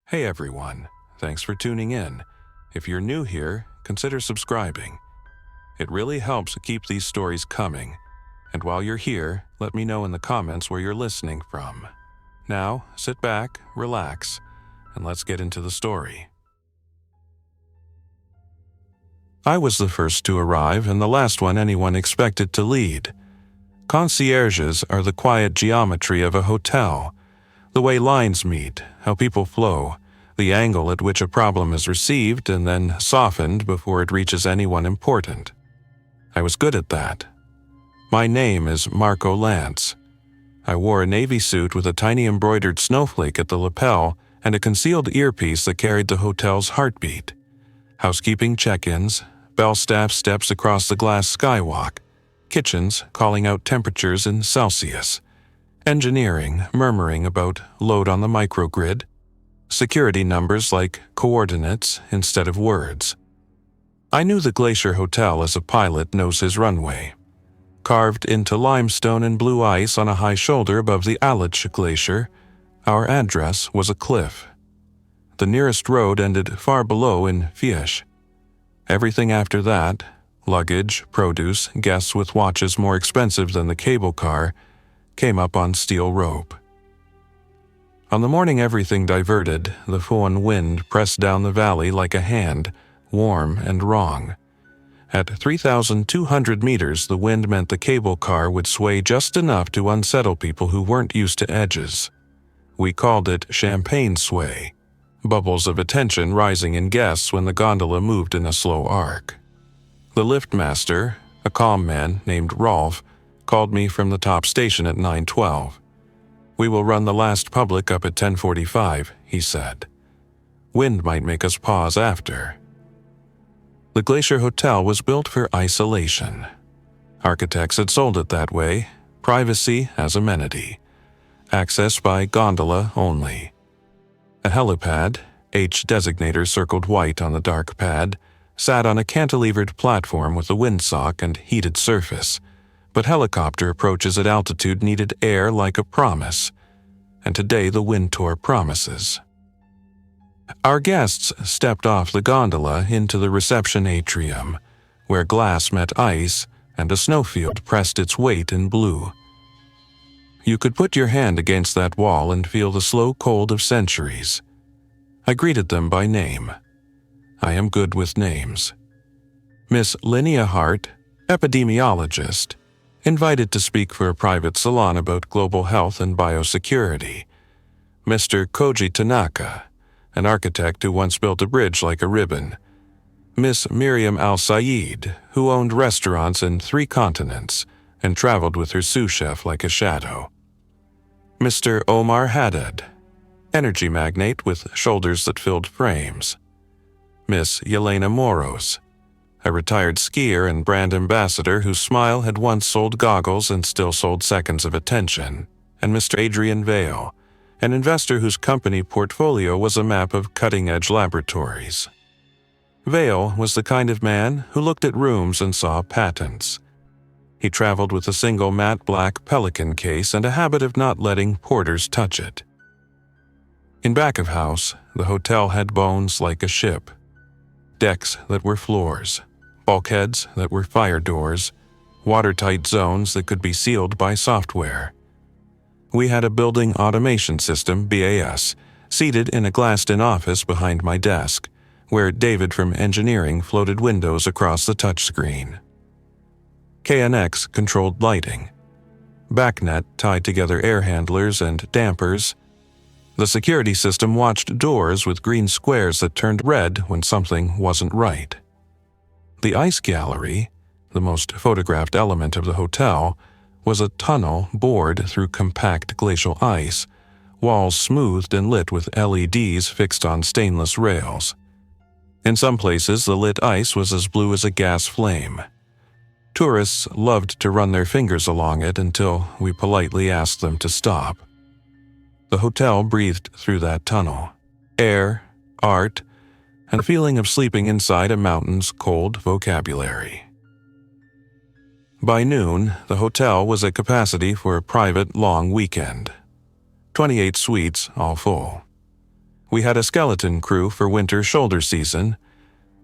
Hey everyone, thanks for tuning in. If you're new here, consider subscribing. It really helps keep these stories coming. And while you're here, let me know in the comments where you're listening from. Now, sit back, relax, and let's get into the story. I was the first to arrive and the last one anyone expected to lead. Concierges are the quiet geometry of a hotel. The way lines meet, how people flow, the angle at which a problem is received and then softened before it reaches anyone important. I was good at that. My name is Marko Lantz. I wore a navy suit with a tiny embroidered snowflake at the lapel and a concealed earpiece that carried the hotel's heartbeat. Housekeeping check-ins, bell staff steps across the glass skywalk, kitchens calling out temperatures in Celsius, engineering murmuring about load on the microgrid, security numbers like coordinates instead of words. I knew the Glacier Hotel as a pilot knows his runway. Carved into limestone and blue ice on a high shoulder above the Aletsch Glacier, our address was a cliff. The nearest road ended far below in Fiesche. Everything after that, luggage, produce, guests with watches more expensive than the cable car, came up on steel rope. On the morning everything diverted, the foehn wind pressed down the valley like a hand, warm and wrong. At 3,200 meters, the wind meant the cable car would sway just enough to unsettle people who weren't used to edges. We called it champagne sway, bubbles of attention rising in guests when the gondola moved in a slow arc. The liftmaster, a calm man named Rolf, called me from the top station at 9:12. "We will run the last public up at 10:45, he said. "Wind might make us pause after." The Glacier Hotel was built for isolation. Architects had sold it that way, privacy as amenity, access by gondola only. A helipad, H designator circled white on the dark pad, sat on a cantilevered platform with a windsock and heated surface. But helicopter approaches at altitude needed air like a promise, and today the wind tore promises. Our guests stepped off the gondola into the reception atrium, where glass met ice and a snowfield pressed its weight in blue. You could put your hand against that wall and feel the slow cold of centuries. I greeted them by name. I am good with names. Miss Linnea Hart, epidemiologist, invited to speak for a private salon about global health and biosecurity. Mr. Koji Tanaka, an architect who once built a bridge like a ribbon. Miss Miriam Al-Sayed, who owned restaurants in 3 continents and traveled with her sous chef like a shadow. Mr. Omar Haddad, energy magnate with shoulders that filled frames. Miss Yelena Moros, a retired skier and brand ambassador whose smile had once sold goggles and still sold seconds of attention, and Mr. Adrian Vale, an investor whose company portfolio was a map of cutting-edge laboratories. Vale was the kind of man who looked at rooms and saw patents. He traveled with a single matte black Pelican case and a habit of not letting porters touch it. In back of house, the hotel had bones like a ship. Decks that were floors, bulkheads that were fire doors, watertight zones that could be sealed by software. We had a building automation system, BAS, seated in a glassed-in office behind my desk, where David from engineering floated windows across the touchscreen. KNX controlled lighting. BACnet tied together air handlers and dampers. The security system watched doors with green squares that turned red when something wasn't right. The ice gallery, the most photographed element of the hotel, was a tunnel bored through compact glacial ice, walls smoothed and lit with LEDs fixed on stainless rails. In some places, the lit ice was as blue as a gas flame. Tourists loved to run their fingers along it until we politely asked them to stop. The hotel breathed through that tunnel. Air, art, and a feeling of sleeping inside a mountain's cold vocabulary. By noon, the hotel was at capacity for a private long weekend. 28 suites, all full. We had a skeleton crew for winter shoulder season.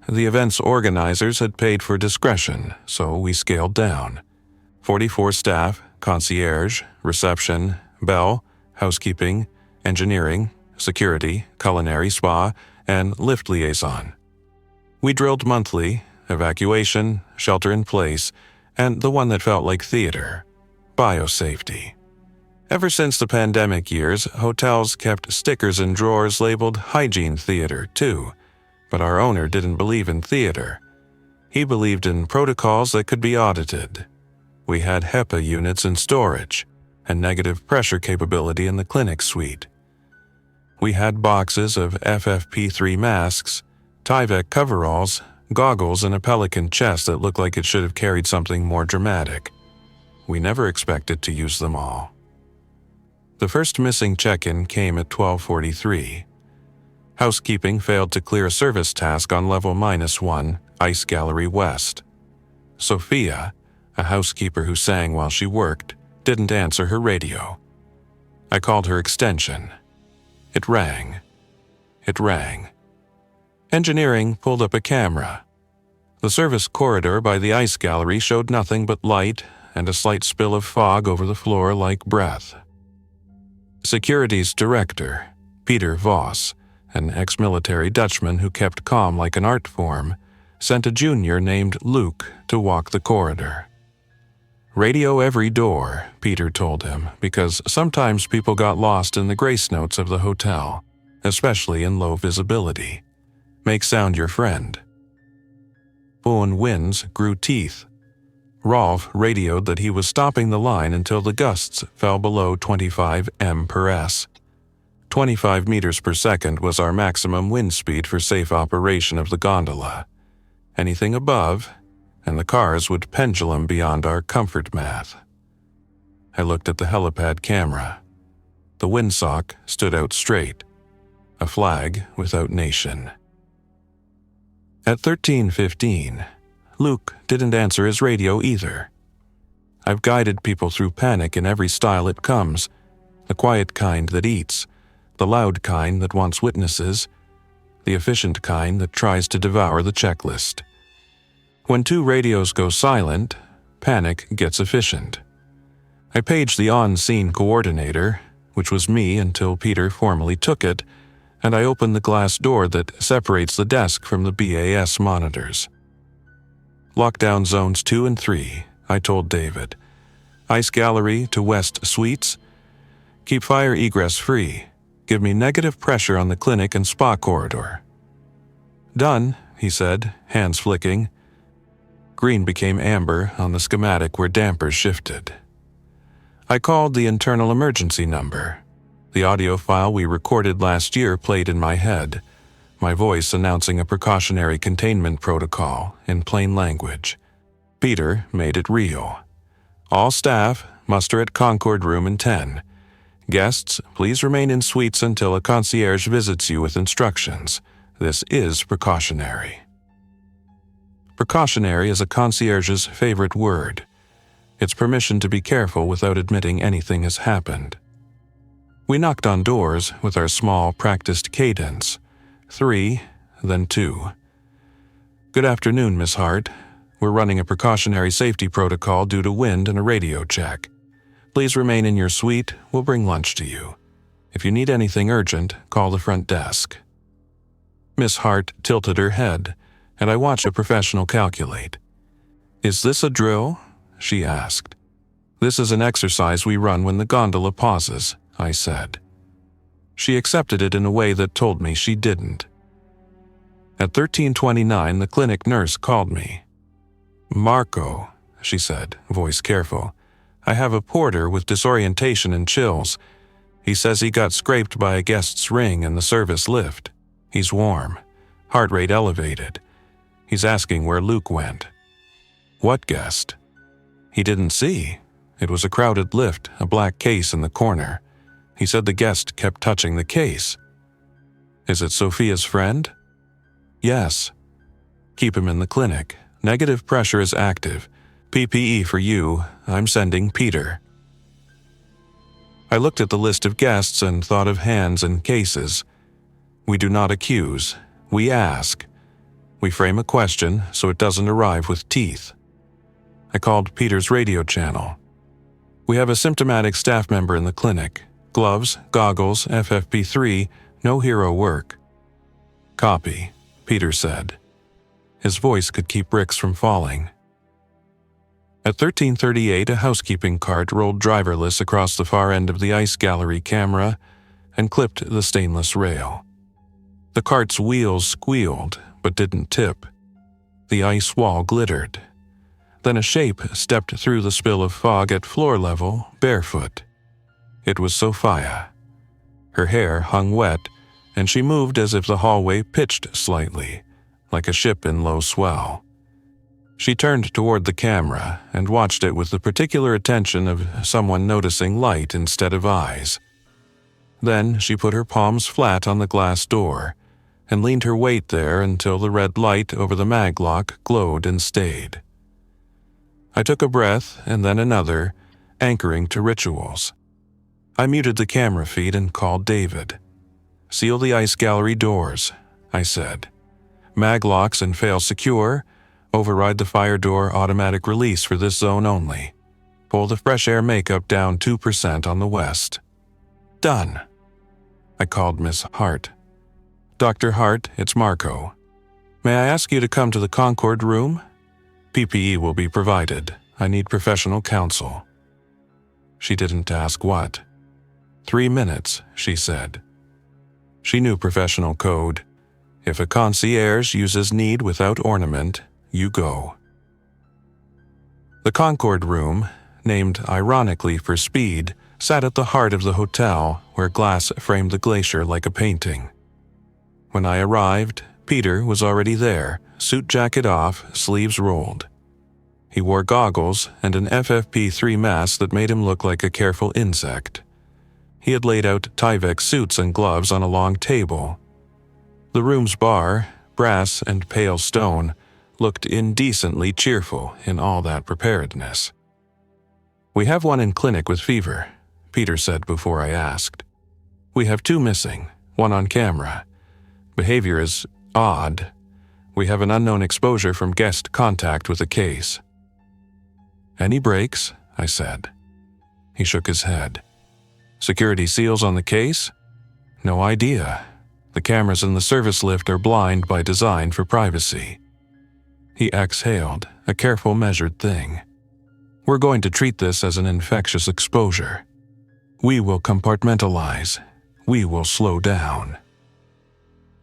The event's organizers had paid for discretion, so we scaled down. 44 staff, concierge, reception, bell, housekeeping, engineering, security, culinary, spa, and lift liaison. We drilled monthly, evacuation, shelter in place, and the one that felt like theater, biosafety. Ever since the pandemic years, hotels kept stickers in drawers labeled hygiene theater too, but our owner didn't believe in theater. He believed in protocols that could be audited. We had HEPA units in storage and negative pressure capability in the clinic suite. We had boxes of FFP3 masks, Tyvek coveralls, goggles, and a pelican chest that looked like it should have carried something more dramatic. We never expected to use them all. The first missing check-in came at 12:43. Housekeeping failed to clear a service task on level -1, Ice Gallery West. Sophia, a housekeeper who sang while she worked, didn't answer her radio. I called her extension. It rang. It rang. Engineering pulled up a camera. The service corridor by the ice gallery showed nothing but light and a slight spill of fog over the floor like breath. Security's director, Peter Voss, an ex-military Dutchman who kept calm like an art form, sent a junior named Luke to walk the corridor. Radio every door, Peter told him, because sometimes people got lost in the grace notes of the hotel, especially in low visibility. Make sound your friend. Bowen winds grew teeth. Rolf radioed that he was stopping the line until the gusts fell below 25 m/s. 25 meters per second was our maximum wind speed for safe operation of the gondola. Anything above, and the cars would pendulum beyond our comfort math. I looked at the helipad camera. The windsock stood out straight, a flag without nation. At 13:15, Luke didn't answer his radio either. I've guided people through panic in every style it comes, the quiet kind that eats, the loud kind that wants witnesses, the efficient kind that tries to devour the checklist. When two radios go silent, panic gets efficient. I paged the on-scene coordinator, which was me until Peter formally took it, and I opened the glass door that separates the desk from the BAS monitors. Lockdown zones 2 and 3, I told David. Ice gallery to west suites. Keep fire egress free. Give me negative pressure on the clinic and spa corridor. Done, he said, hands flicking. Green became amber on the schematic where dampers shifted. I called the internal emergency number. The audio file we recorded last year played in my head, my voice announcing a precautionary containment protocol in plain language. Peter made it real. All staff, muster at Concord Room in 10. Guests, please remain in suites until a concierge visits you with instructions. This is precautionary. Precautionary is a concierge's favorite word. It's permission to be careful without admitting anything has happened. We knocked on doors with our small, practiced cadence. 3, then 2. Good afternoon, Miss Hart. We're running a precautionary safety protocol due to wind and a radio check. Please remain in your suite. We'll bring lunch to you. If you need anything urgent, call the front desk. Miss Hart tilted her head, and I watched a professional calculate. Is this a drill? She asked. This is an exercise we run when the gondola pauses, I said. She accepted it in a way that told me she didn't. At 13:29, the clinic nurse called me. Marko, she said, voice careful. I have a porter with disorientation and chills. He says he got scraped by a guest's ring in the service lift. He's warm, heart rate elevated. He's asking where Luke went. What guest? He didn't see. It was a crowded lift, a black case in the corner. He said the guest kept touching the case. Is it Sophia's friend? Yes. Keep him in the clinic. Negative pressure is active. PPE for you. I'm sending Peter. I looked at the list of guests and thought of hands and cases. We do not accuse, we ask. We frame a question so it doesn't arrive with teeth. I called Peter's radio channel. We have a symptomatic staff member in the clinic. Gloves, goggles, FFP3, no hero work. Copy, Peter said. His voice could keep bricks from falling. At 13:38, a housekeeping cart rolled driverless across the far end of the ice gallery camera and clipped the stainless rail. The cart's wheels squealed, but didn't tip. The ice wall glittered. Then a shape stepped through the spill of fog at floor level, barefoot. It was Sophia. Her hair hung wet, and she moved as if the hallway pitched slightly, like a ship in low swell. She turned toward the camera and watched it with the particular attention of someone noticing light instead of eyes. Then she put her palms flat on the glass door and leaned her weight there until the red light over the maglock glowed and stayed. I took a breath and then another, anchoring to rituals. I muted the camera feed and called David. "Seal the ice gallery doors," I said. "Maglocks and fail secure. Override the fire door automatic release for this zone only. Pull the fresh air makeup down 2% on the west." "Done." I called Miss Hart. "Dr. Hart, it's Marko. May I ask you to come to the Concord room? PPE will be provided. I need professional counsel." She didn't ask what. 3 minutes, she said. She knew professional code. If a concierge uses need without ornament, you go. The Concord room, named ironically for speed, sat at the heart of the hotel where glass framed the glacier like a painting. When I arrived, Peter was already there, suit jacket off, sleeves rolled. He wore goggles and an FFP3 mask that made him look like a careful insect. He had laid out Tyvek suits and gloves on a long table. The room's bar, brass and pale stone, looked indecently cheerful in all that preparedness. "We have one in clinic with fever," Peter said before I asked. "We have 2 missing, one on camera. Behavior is odd. We have an unknown exposure from guest contact with the case." "Any breaks?" I said. He shook his head. "Security seals on the case? No idea. The cameras in the service lift are blind by design for privacy." He exhaled, a careful, measured thing. "We're going to treat this as an infectious exposure. We will compartmentalize. We will slow down."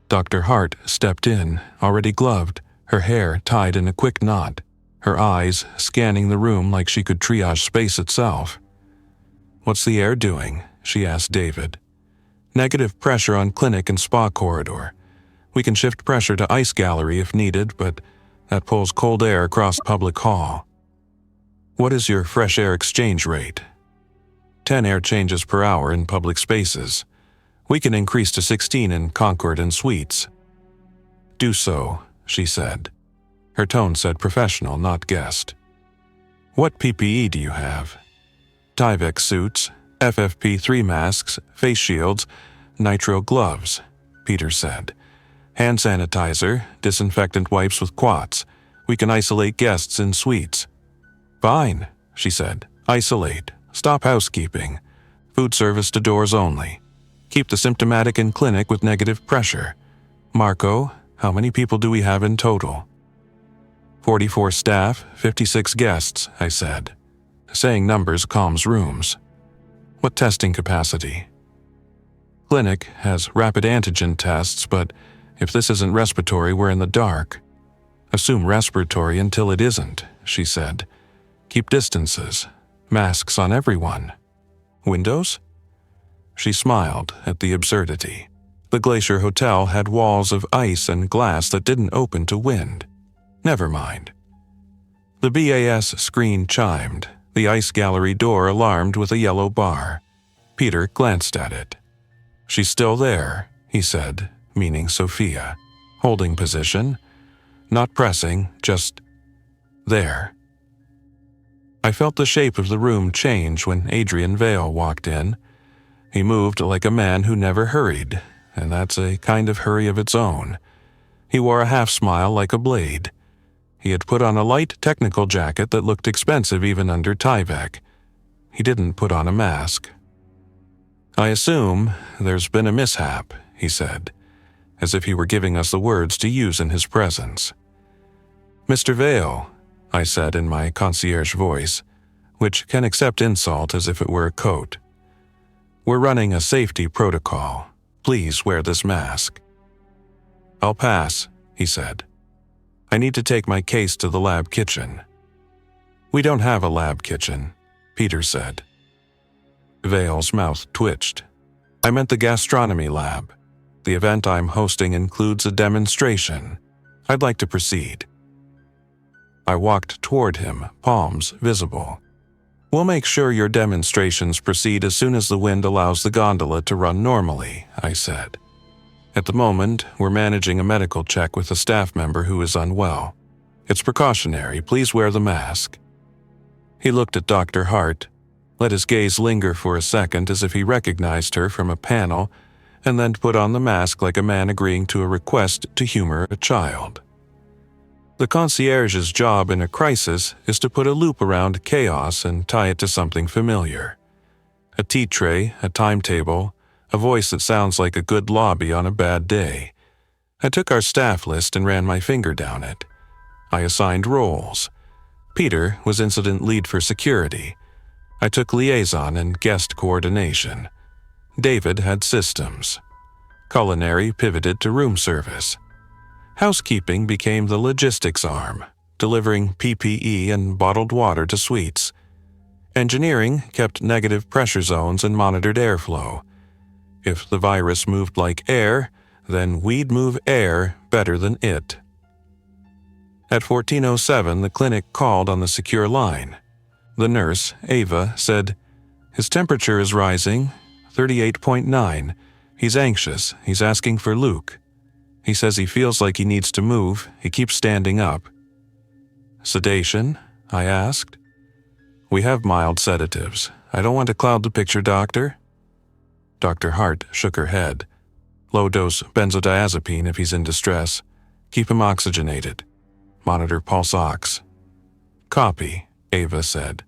Dr. Hart stepped in, already gloved, her hair tied in a quick knot, her eyes scanning the room like she could triage space itself. "What's the air doing?" she asked David. "Negative pressure on clinic and spa corridor. We can shift pressure to ice gallery if needed, but that pulls cold air across public hall." "What is your fresh air exchange rate?" 10 air changes per hour in public spaces. We can increase to 16 in Concord and suites." "Do so," she said. Her tone said professional, not guest. "What PPE do you have?" "Tyvek suits, FFP3 masks, face shields, nitro gloves," Peter said. "Hand sanitizer, disinfectant wipes with quats. We can isolate guests in suites." "Fine," she said. "Isolate. Stop housekeeping. Food service to doors only. Keep the symptomatic in clinic with negative pressure. Marko, how many people do we have in total?" 44 staff, 56 guests, I said. Saying numbers calms rooms. "What testing capacity?" "Clinic has rapid antigen tests, but if this isn't respiratory, we're in the dark." "Assume respiratory until it isn't," she said. "Keep distances. Masks on everyone. Windows?" She smiled at the absurdity. The Glacier Hotel had walls of ice and glass that didn't open to wind. Never mind. The BAS screen chimed. The ice gallery door alarmed with a yellow bar. Peter glanced at it. "She's still there," he said, meaning Sophia. "Holding position. Not pressing, just there." I felt the shape of the room change when Adrian Vale walked in. He moved like a man who never hurried, and that's a kind of hurry of its own. He wore a half-smile like a blade. He had put on a light technical jacket that looked expensive even under Tyvek. He didn't put on a mask. "I assume there's been a mishap," he said, as if he were giving us the words to use in his presence. "Mr. Vale," I said in my concierge voice, which can accept insult as if it were a coat. "We're running a safety protocol. Please wear this mask." "I'll pass," he said. "I need to take my case to the lab kitchen." "We don't have a lab kitchen," Peter said. Vale's mouth twitched. "I meant the gastronomy lab. The event I'm hosting includes a demonstration. I'd like to proceed." I walked toward him, palms visible. "We'll make sure your demonstrations proceed as soon as the wind allows the gondola to run normally," I said. "At the moment, we're managing a medical check with a staff member who is unwell. It's precautionary. Please wear the mask." He looked at Dr. Hart, let his gaze linger for a second as if he recognized her from a panel, and then put on the mask like a man agreeing to a request to humor a child. The concierge's job in a crisis is to put a loop around chaos and tie it to something familiar. A tea tray, a timetable, a voice that sounds like a good lobby on a bad day. I took our staff list and ran my finger down it. I assigned roles. Peter was incident lead for security. I took liaison and guest coordination. David had systems. Culinary pivoted to room service. Housekeeping became the logistics arm, delivering PPE and bottled water to suites. Engineering kept negative pressure zones and monitored airflow. If the virus moved like air, then we'd move air better than it. At 14:07, the clinic called on the secure line. The nurse, Ava, said, "His temperature is rising, 38.9. He's anxious. He's asking for Luke. He says he feels like he needs to move. He keeps standing up." "Sedation?" I asked. "We have mild sedatives. I don't want to cloud the picture, doctor." Dr. Hart shook her head. "Low-dose benzodiazepine if he's in distress. Keep him oxygenated. Monitor pulse ox." "Copy," Ava said.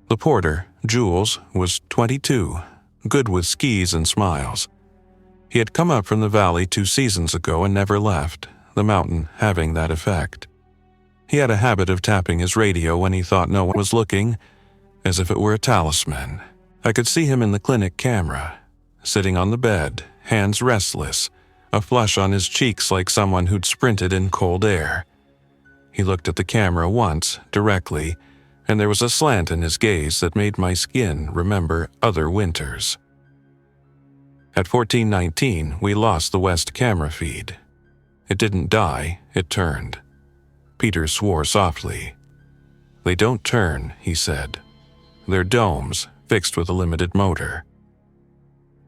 The porter, Jules, was 22, good with skis and smiles. He had come up from the valley 2 seasons ago and never left, the mountain having that effect. He had a habit of tapping his radio when he thought no one was looking, as if it were a talisman. I could see him in the clinic camera, sitting on the bed, hands restless, a flush on his cheeks like someone who'd sprinted in cold air. He looked at the camera once, directly, and there was a slant in his gaze that made my skin remember other winters. At 14:19, we lost the west camera feed. It didn't die, it turned. Peter swore softly. "They don't turn," he said. "They're domes, fixed with a limited motor."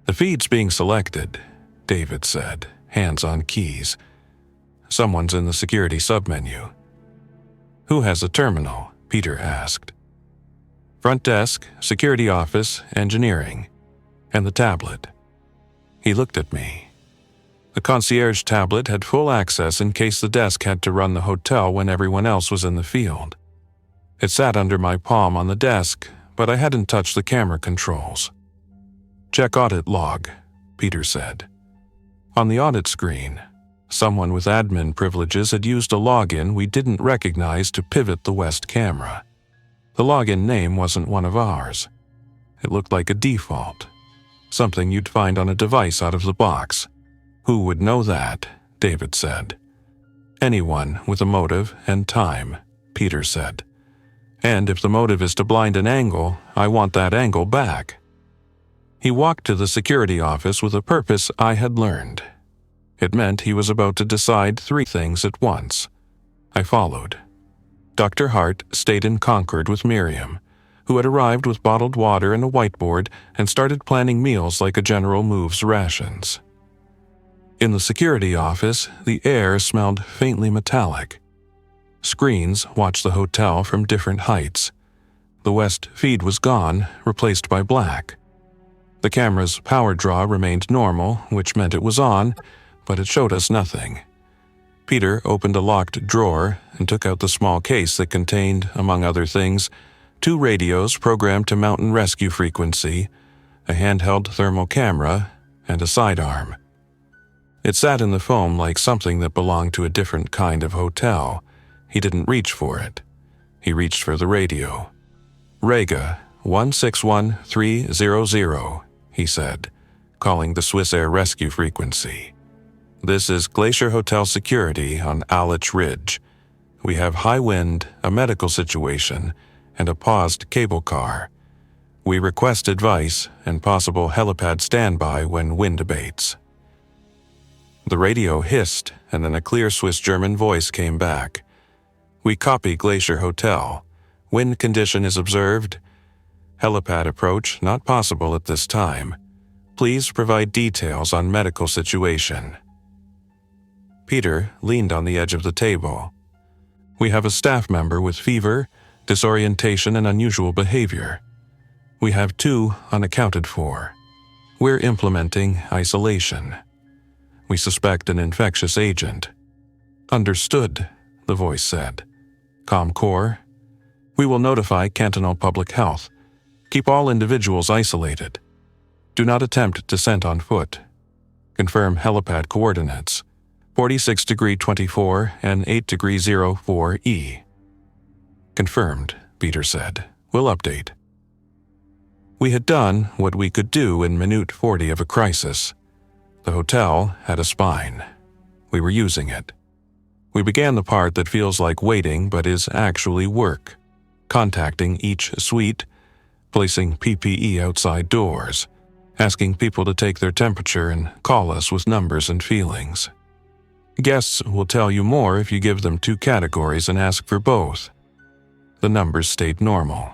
"The feed's being selected," David said, hands on keys. "Someone's in the security submenu." "Who has a terminal?" Peter asked. "Front desk, security office, engineering, and the tablet." He looked at me. The concierge tablet had full access in case the desk had to run the hotel when everyone else was in the field. It sat under my palm on the desk, but I hadn't touched the camera controls. "Check audit log," Peter said. On the audit screen, someone with admin privileges had used a login we didn't recognize to pivot the west camera. The login name wasn't one of ours. It looked like a default. Something you'd find on a device out of the box. "Who would know that?" David said. "Anyone with a motive and time," Peter said. "And if the motive is to blind an angle, I want that angle back." He walked to the security office with a purpose I had learned. It meant he was about to decide 3 things at once. I followed. Dr. Hart stayed in Concord with Miriam, who had arrived with bottled water and a whiteboard and started planning meals like a general moves rations. In the security office, the air smelled faintly metallic. Screens watched the hotel from different heights. The west feed was gone, replaced by black. The camera's power draw remained normal, which meant it was on, but it showed us nothing. Peter opened a locked drawer and took out the small case that contained, among other things, 2 radios programmed to mountain rescue frequency, a handheld thermal camera, and a sidearm. It sat in the foam like something that belonged to a different kind of hotel. He didn't reach for it. He reached for the radio. "Rega, 161300, he said, calling the Swiss Air rescue frequency. "This is Glacier Hotel security on Alich Ridge. We have high wind, a medical situation, and a paused cable car. We request advice and possible helipad standby when wind abates." The radio hissed, and then a clear Swiss-German voice came back. "We copy Glacier Hotel. Wind condition is observed. Helipad approach not possible at this time. Please provide details on medical situation." Peter leaned on the edge of the table. "We have a staff member with fever, disorientation, and unusual behavior. We have 2 unaccounted for. We're implementing isolation. We suspect an infectious agent." "Understood," the voice said. "ComCore. We will notify Cantonal Public Health. Keep all individuals isolated. Do not attempt descent on foot. Confirm helipad coordinates, 46°24 and 8°04'E." "Confirmed," Peter said. "We'll update." We had done what we could do in minute 40 of a crisis. The hotel had a spine. We were using it. We began the part that feels like waiting but is actually work, contacting each suite, placing PPE outside doors, asking people to take their temperature and call us with numbers and feelings. Guests will tell you more if you give them 2 categories and ask for both. The numbers stayed normal.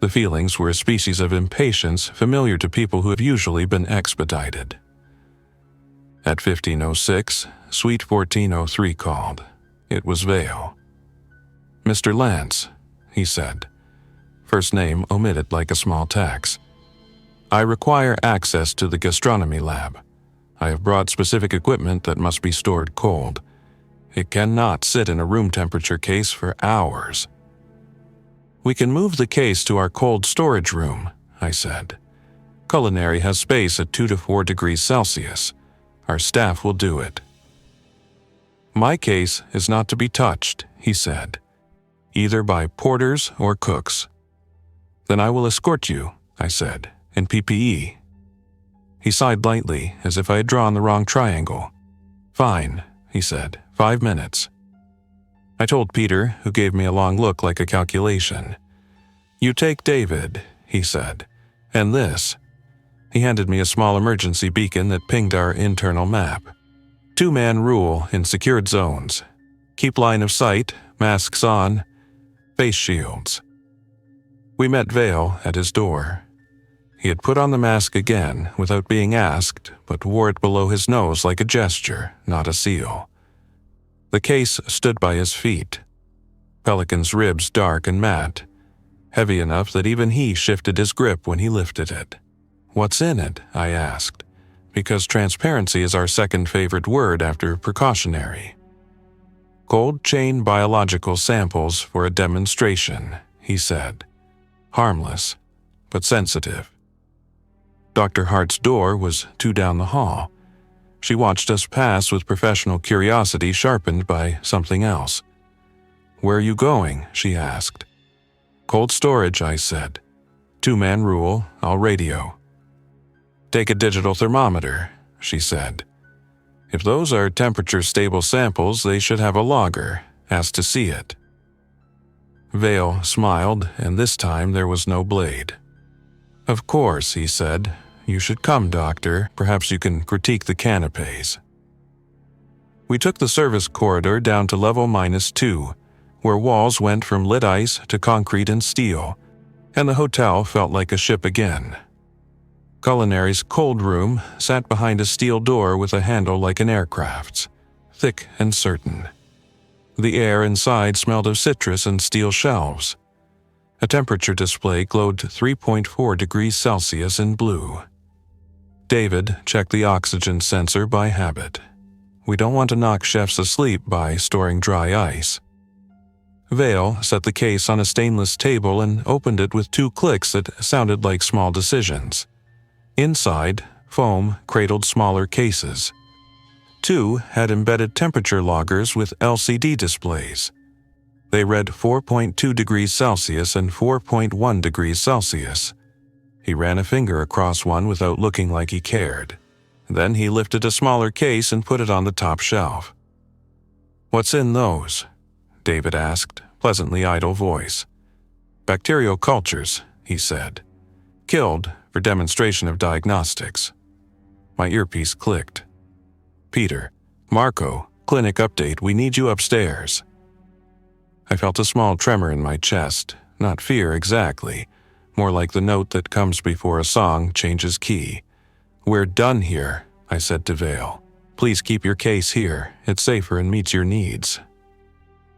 The feelings were a species of impatience familiar to people who have usually been expedited. At 15:06, Suite 1403 called. It was Vale. "Mr. Lantz," he said. First name omitted like a small tax. "I require access to the gastronomy lab. I have brought specific equipment that must be stored cold. It cannot sit in a room temperature case for hours." "We can move the case to our cold storage room," I said. "Culinary has space at 2 to 4 degrees Celsius. Our staff will do it." "My case is not to be touched," he said, "either by porters or cooks." "Then I will escort you," I said, "in PPE." He sighed lightly, as if I had drawn the wrong triangle. "Fine," he said, "5 minutes." I told Peter, who gave me a long look like a calculation. "You take David," he said, "and this." He handed me a small emergency beacon that pinged our internal map. 2-man rule in secured zones. Keep line of sight, masks on, face shields. We met Vale at his door. He had put on the mask again without being asked, but wore it below his nose like a gesture, not a seal. The case stood by his feet. Pelican's ribs dark and matte, heavy enough that even he shifted his grip when he lifted it. "What's in it?" I asked, because transparency is our second favorite word after precautionary. "Cold chain biological samples for a demonstration," he said. "Harmless, but sensitive." Dr. Hart's door was 2 down the hall. She watched us pass with professional curiosity sharpened by something else. "Where are you going?" she asked. "Cold storage," I said. 2-man rule, I'll radio. "Take a digital thermometer," she said. "If those are temperature-stable samples, they should have a logger. Ask to see it." Vale smiled, and this time there was no blade. "Of course," he said. "You should come, doctor. Perhaps you can critique the canapes." We took the service corridor down to level -2, where walls went from lit ice to concrete and steel, and the hotel felt like a ship again. Culinary's cold room sat behind a steel door with a handle like an aircraft's, thick and certain. The air inside smelled of citrus and steel shelves. A temperature display glowed 3.4 degrees Celsius in blue. David checked the oxygen sensor by habit. We don't want to knock chefs asleep by storing dry ice. Vale set the case on a stainless table and opened it with 2 clicks that sounded like small decisions. Inside, foam cradled smaller cases. 2 had embedded temperature loggers with LCD displays. They read 4.2 degrees Celsius and 4.1 degrees Celsius. He ran a finger across one without looking like he cared. Then he lifted a smaller case and put it on the top shelf. "What's in those?" David asked, pleasantly idle voice. "Bacterial cultures," he said. "Killed for demonstration of diagnostics." My earpiece clicked. "Peter, Marko, clinic update, we need you upstairs." I felt a small tremor in my chest, not fear exactly, more like the note that comes before a song changes key. "We're done here," I said to Vale. "Please keep your case here. It's safer and meets your needs."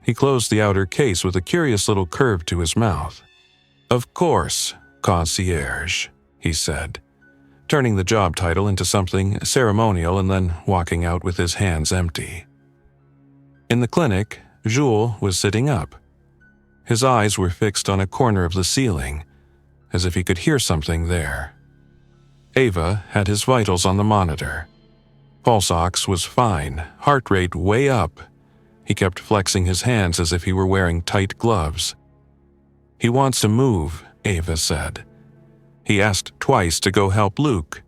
He closed the outer case with a curious little curve to his mouth. "Of course, concierge," he said, turning the job title into something ceremonial and then walking out with his hands empty. In the clinic, Jules was sitting up. His eyes were fixed on a corner of the ceiling, as if he could hear something there. Ava had his vitals on the monitor. Pulse ox was fine, heart rate way up. He kept flexing his hands as if he were wearing tight gloves. "He wants to move," Ava said. He asked twice to go help Luke.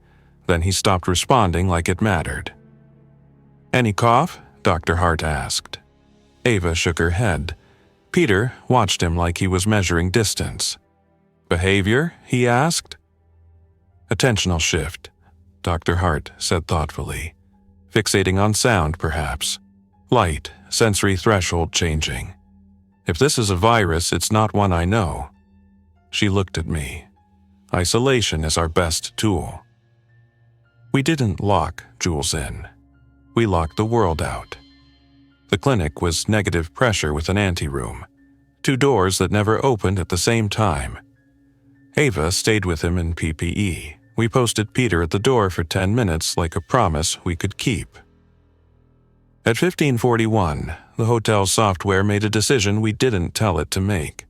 Then he stopped responding like it mattered. "Any cough?" Dr. Hart asked. Ava shook her head. Peter watched him like he was measuring distance. "Behavior?" he asked. "Attentional shift," Dr. Hart said thoughtfully. "Fixating on sound, perhaps. Light, sensory threshold changing. If this is a virus, it's not one I know." She looked at me. Isolation is our best tool. We didn't lock Jules in. We locked the world out. The clinic was negative pressure with an anteroom. 2 doors that never opened at the same time. Ava stayed with him in PPE. We posted Peter at the door for 10 minutes like a promise we could keep. At 15:41, the hotel's software made a decision we didn't tell it to make.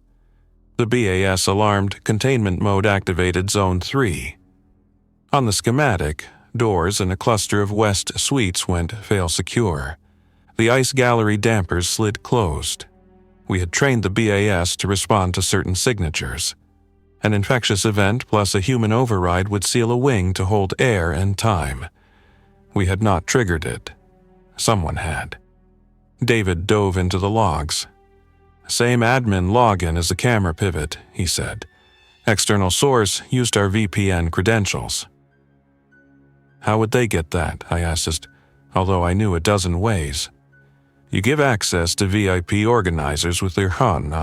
The BAS alarmed containment mode activated Zone 3. On the schematic, doors in a cluster of west suites went fail secure. The ice gallery dampers slid closed. We had trained the BAS to respond to certain signatures. An infectious event plus a human override would seal a wing to hold air and time. We had not triggered it. Someone had. David dove into the logs. "Same admin login as the camera pivot," he said. "External source used our VPN credentials." "How would they get that?" I asked, although I knew a dozen ways. "You give access to VIP organizers with their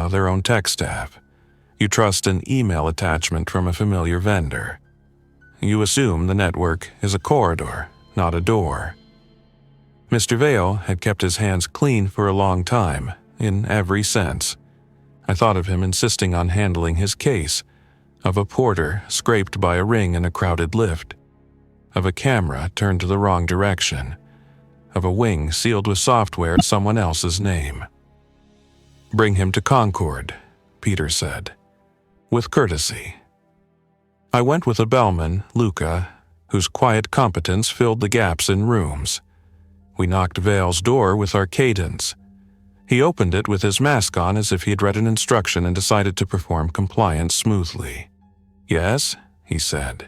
their own tech staff. You trust an email attachment from a familiar vendor. You assume the network is a corridor, not a door." Mr. Vale had kept his hands clean for a long time, in every sense. I thought of him insisting on handling his case, of a porter scraped by a ring in a crowded lift, of a camera turned to the wrong direction, of a wing sealed with software in someone else's name. "Bring him to Concord," Peter said, with courtesy. I went with a bellman, Luca, whose quiet competence filled the gaps in rooms. We knocked Vale's door with our cadence. He opened it with his mask on as if he had read an instruction and decided to perform compliance smoothly. "Yes?" he said.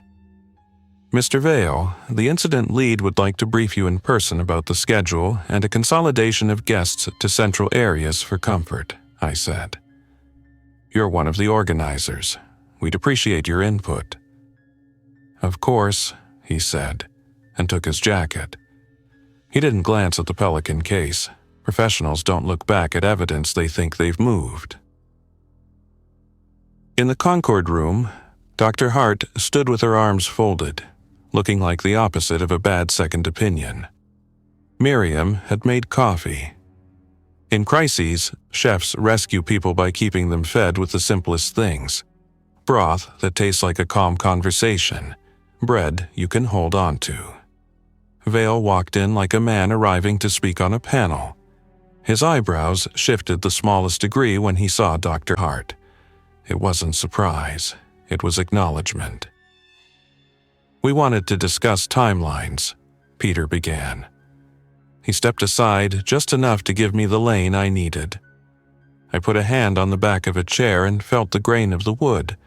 "Mr. Vale, the incident lead would like to brief you in person about the schedule and a consolidation of guests to central areas for comfort," I said. "You're one of the organizers. We'd appreciate your input." "Of course," he said, and took his jacket. He didn't glance at the Pelican case. Professionals don't look back at evidence they think they've moved. In the Concord room, Dr. Hart stood with her arms folded, looking like the opposite of a bad second opinion. Miriam had made coffee. In crises, chefs rescue people by keeping them fed with the simplest things. Broth that tastes like a calm conversation, bread you can hold on to. Vale walked in like a man arriving to speak on a panel. His eyebrows shifted the smallest degree when he saw Dr. Hart. It wasn't surprise, it was acknowledgement. "We wanted to discuss timelines," Peter began. He stepped aside just enough to give me the lane I needed. I put a hand on the back of a chair and felt the grain of the wood,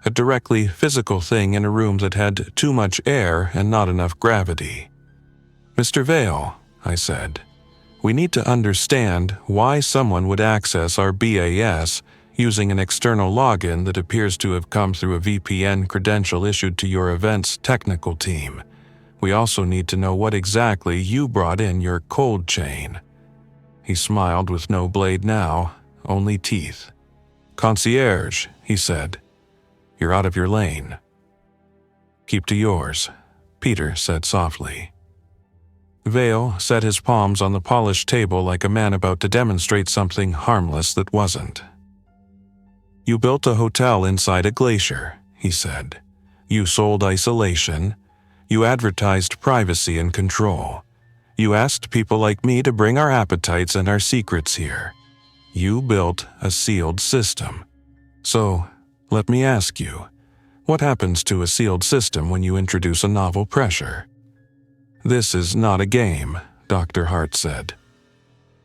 a directly physical thing in a room that had too much air and not enough gravity. "Mr. Vale," I said, "we need to understand why someone would access our BAS using an external login that appears to have come through a VPN credential issued to your event's technical team. We also need to know what exactly you brought in your cold chain." He smiled with no blade now, only teeth. "Concierge," he said. "You're out of your lane." "Keep to yours," Peter said softly. Vale set his palms on the polished table like a man about to demonstrate something harmless that wasn't. "You built a hotel inside a glacier," he said. "You sold isolation. You advertised privacy and control. You asked people like me to bring our appetites and our secrets here. You built a sealed system. So, let me ask you, what happens to a sealed system when you introduce a novel pressure?" "This is not a game," Dr. Hart said.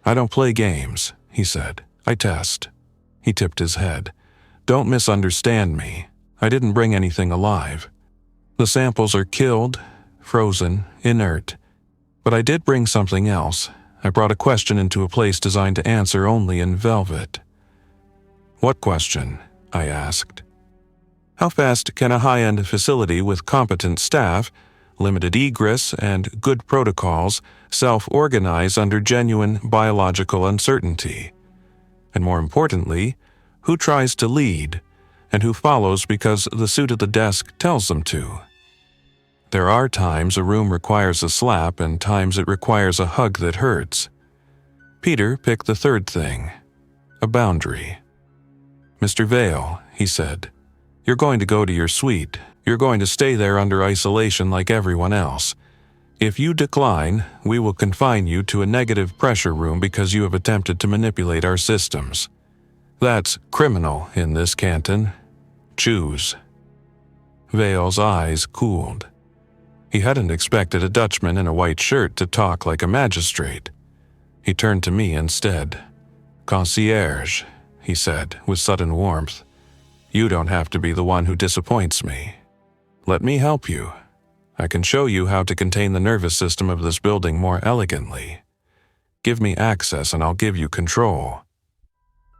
"I don't play games," he said. "I test." He tipped his head. "Don't misunderstand me. I didn't bring anything alive. The samples are killed, frozen, inert. But I did bring something else. I brought a question into a place designed to answer only in velvet." "What question?" I asked. "How fast can a high-end facility with competent staff, limited egress, and good protocols self-organize under genuine biological uncertainty? And more importantly, who tries to lead, and who follows because the suit at the desk tells them to? There are times a room requires a slap and times it requires a hug that hurts." Peter picked the third thing, a boundary. "Mr. Vale," he said, "you're going to go to your suite. You're going to stay there under isolation like everyone else. If you decline, we will confine you to a negative pressure room because you have attempted to manipulate our systems. That's criminal in this canton. Choose." Vale's eyes cooled. He hadn't expected a Dutchman in a white shirt to talk like a magistrate. He turned to me instead. "Concierge," he said with sudden warmth. "You don't have to be the one who disappoints me. Let me help you. I can show you how to contain the nervous system of this building more elegantly. Give me access and I'll give you control."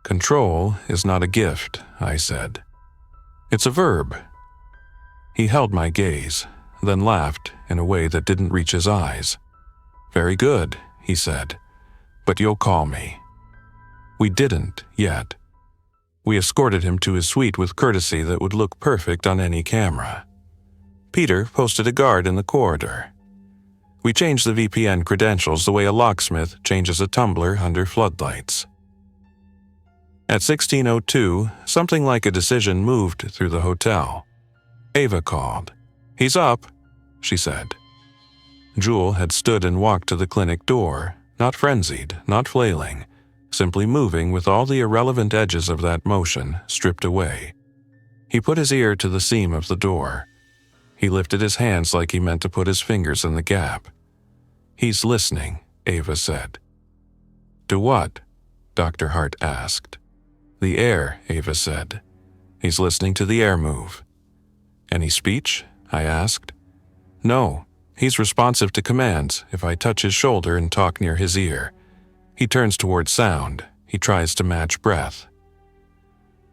"Control is not a gift," I said. "It's a verb." He held my gaze, then laughed in a way that didn't reach his eyes. "Very good," he said, "but you'll call me." We didn't yet. We escorted him to his suite with courtesy that would look perfect on any camera. Peter posted a guard in the corridor. We changed the VPN credentials the way a locksmith changes a tumbler under floodlights. At 16:02, something like a decision moved through the hotel. Ava called. "He's up," she said. Jewel had stood and walked to the clinic door, not frenzied, not flailing, simply moving with all the irrelevant edges of that motion stripped away. He put his ear to the seam of the door. He lifted his hands like he meant to put his fingers in the gap. "He's listening," Ava said. "To what?" Dr. Hart asked. "The air," Ava said. "He's listening to the air move." "Any speech?" I asked. "No. He's responsive to commands if I touch his shoulder and talk near his ear. He turns toward sound. He tries to match breath."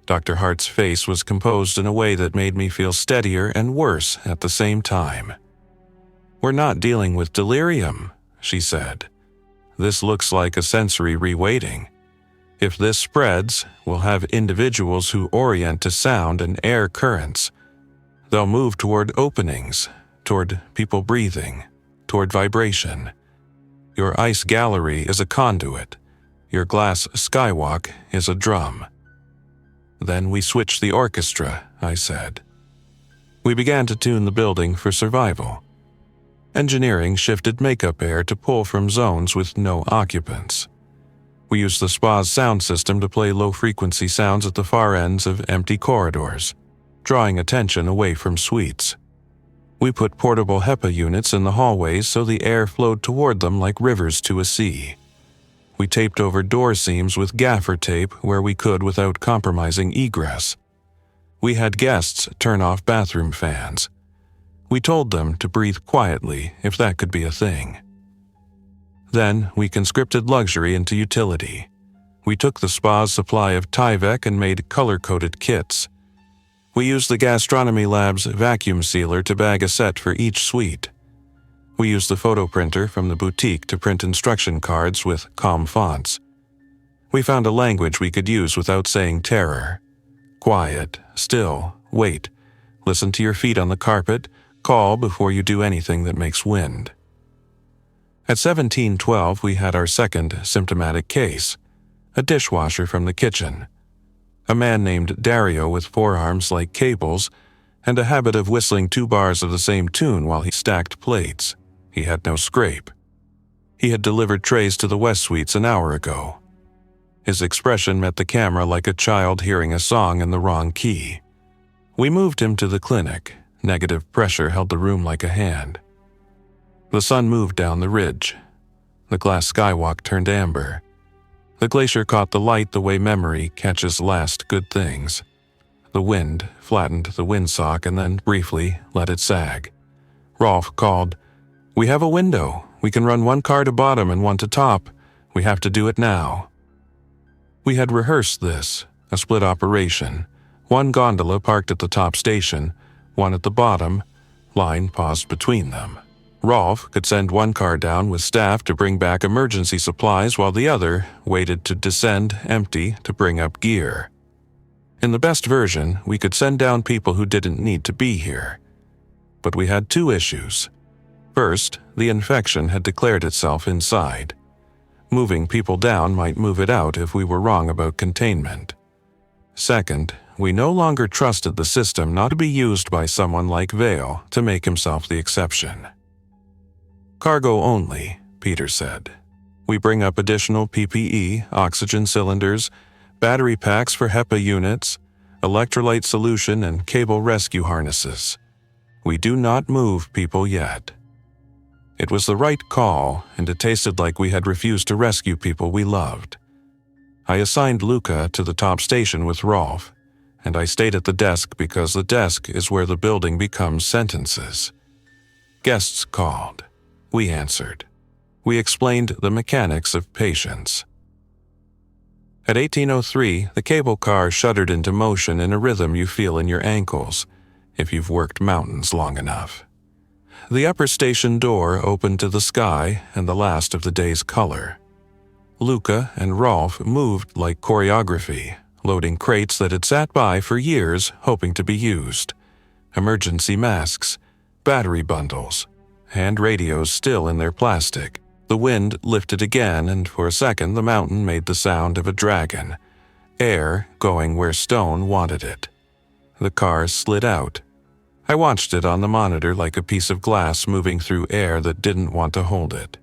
Dr. Hart's face was composed in a way that made me feel steadier and worse at the same time. "We're not dealing with delirium," she said. "This looks like a sensory reweighting. If this spreads, we'll have individuals who orient to sound and air currents. They'll move toward openings, toward people breathing, toward vibration. Your ice gallery is a conduit. Your glass skywalk is a drum." "Then we switch the orchestra," I said. We began to tune the building for survival. Engineering shifted makeup air to pull from zones with no occupants. We used the spa's sound system to play low-frequency sounds at the far ends of empty corridors, drawing attention away from suites. We put portable HEPA units in the hallways so the air flowed toward them like rivers to a sea. We taped over door seams with gaffer tape where we could without compromising egress. We had guests turn off bathroom fans. We told them to breathe quietly if that could be a thing. Then we conscripted luxury into utility. We took the spa's supply of Tyvek and made color-coded kits. We used the gastronomy lab's vacuum sealer to bag a set for each suite. We used the photo printer from the boutique to print instruction cards with calm fonts. We found a language we could use without saying terror. Quiet, still, wait, listen to your feet on the carpet, call before you do anything that makes wind. At 1712, we had our second symptomatic case, a dishwasher from the kitchen. A man named Dario with forearms like cables and a habit of whistling 2 bars of the same tune while he stacked plates. He had no scrape. He had delivered trays to the West Suites an hour ago. His expression met the camera like a child hearing a song in the wrong key. We moved him to the clinic. Negative pressure held the room like a hand. The sun moved down the ridge. The glass skywalk turned amber. The glacier caught the light the way memory catches last good things. The wind flattened the windsock and then, briefly, let it sag. Rolf called, "We have a window. We can run 1 car to bottom and 1 to top. We have to do it now." We had rehearsed this, a split operation. 1 gondola parked at the top station, 1 at the bottom, line paused between them. Rolf could send 1 car down with staff to bring back emergency supplies while the other waited to descend empty to bring up gear. In the best version, we could send down people who didn't need to be here. But we had 2 issues. First, the infection had declared itself inside. Moving people down might move it out if we were wrong about containment. Second, we no longer trusted the system not to be used by someone like Vale to make himself the exception. "Cargo only," Peter said. "We bring up additional PPE, oxygen cylinders, battery packs for HEPA units, electrolyte solution, and cable rescue harnesses. We do not move people yet." It was the right call, and it tasted like we had refused to rescue people we loved. I assigned Luca to the top station with Rolf, and I stayed at the desk because the desk is where the building becomes sentences. Guests called. We answered. We explained the mechanics of patience. At 1803, the cable car shuddered into motion in a rhythm you feel in your ankles, if you've worked mountains long enough. The upper station door opened to the sky and the last of the day's color. Luca and Rolf moved like choreography, loading crates that had sat by for years hoping to be used. Emergency masks, battery bundles, hand radios still in their plastic. The wind lifted again, and for a second the mountain made the sound of a dragon, air going where stone wanted it. The car slid out. I watched it on the monitor like a piece of glass moving through air that didn't want to hold it.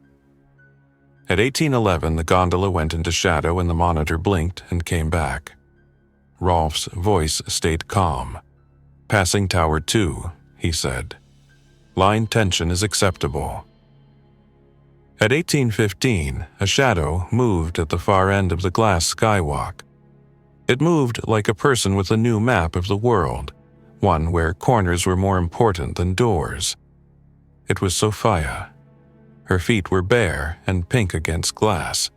At 1811, the gondola went into shadow and the monitor blinked and came back. Rolf's voice stayed calm. "Passing Tower 2, he said. "Line tension is acceptable." At 1815, a shadow moved at the far end of the glass skywalk. It moved like a person with a new map of the world, one where corners were more important than doors. It was Sophia. Her feet were bare and pink against glass.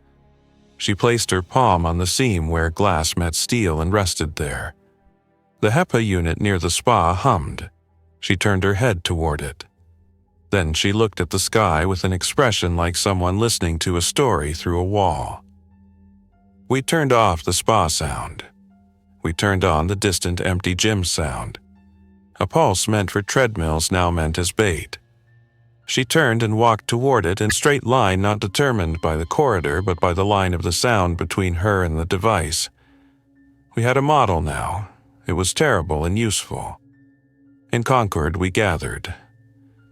She placed her palm on the seam where glass met steel and rested there. The HEPA unit near the spa hummed. She turned her head toward it. Then she looked at the sky with an expression like someone listening to a story through a wall. We turned off the spa sound. We turned on the distant empty gym sound. A pulse meant for treadmills now meant as bait. She turned and walked toward it in a straight line not determined by the corridor but by the line of the sound between her and the device. We had a model now. It was terrible and useful. In Concord we gathered.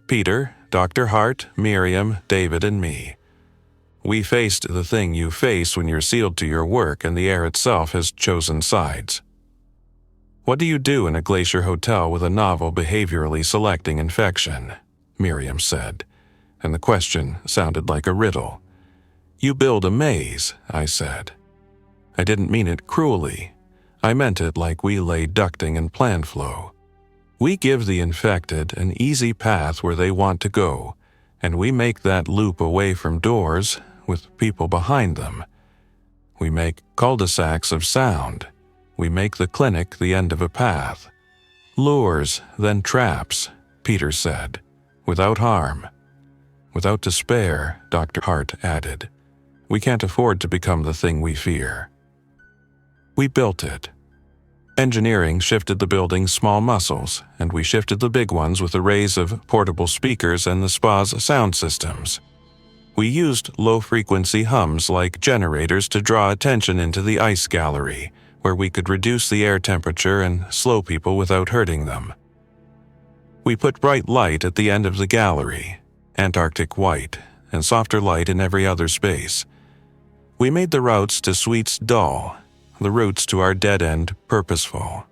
Peter, Dr. Hart, Miriam, David, and me. We faced the thing you face when you're sealed to your work and the air itself has chosen sides. What do you do in a Glacier Hotel with a novel behaviorally selecting infection? Miriam said, and the question sounded like a riddle. You build a maze, I said. I didn't mean it cruelly. I meant it like we lay ducting and plan flow. We give the infected an easy path where they want to go, and we make that loop away from doors with people behind them. We make cul-de-sacs of sound. We make the clinic the end of a path. Lures, then traps, Peter said, without harm. Without despair, Dr. Hart added. We can't afford to become the thing we fear. We built it. Engineering shifted the building's small muscles, and we shifted the big ones with arrays of portable speakers and the spa's sound systems. We used low-frequency hums like generators to draw attention into the ice gallery, where we could reduce the air temperature and slow people without hurting them. We put bright light at the end of the gallery, Antarctic white, and softer light in every other space. We made the routes to suites dull, the routes to our dead end purposeful.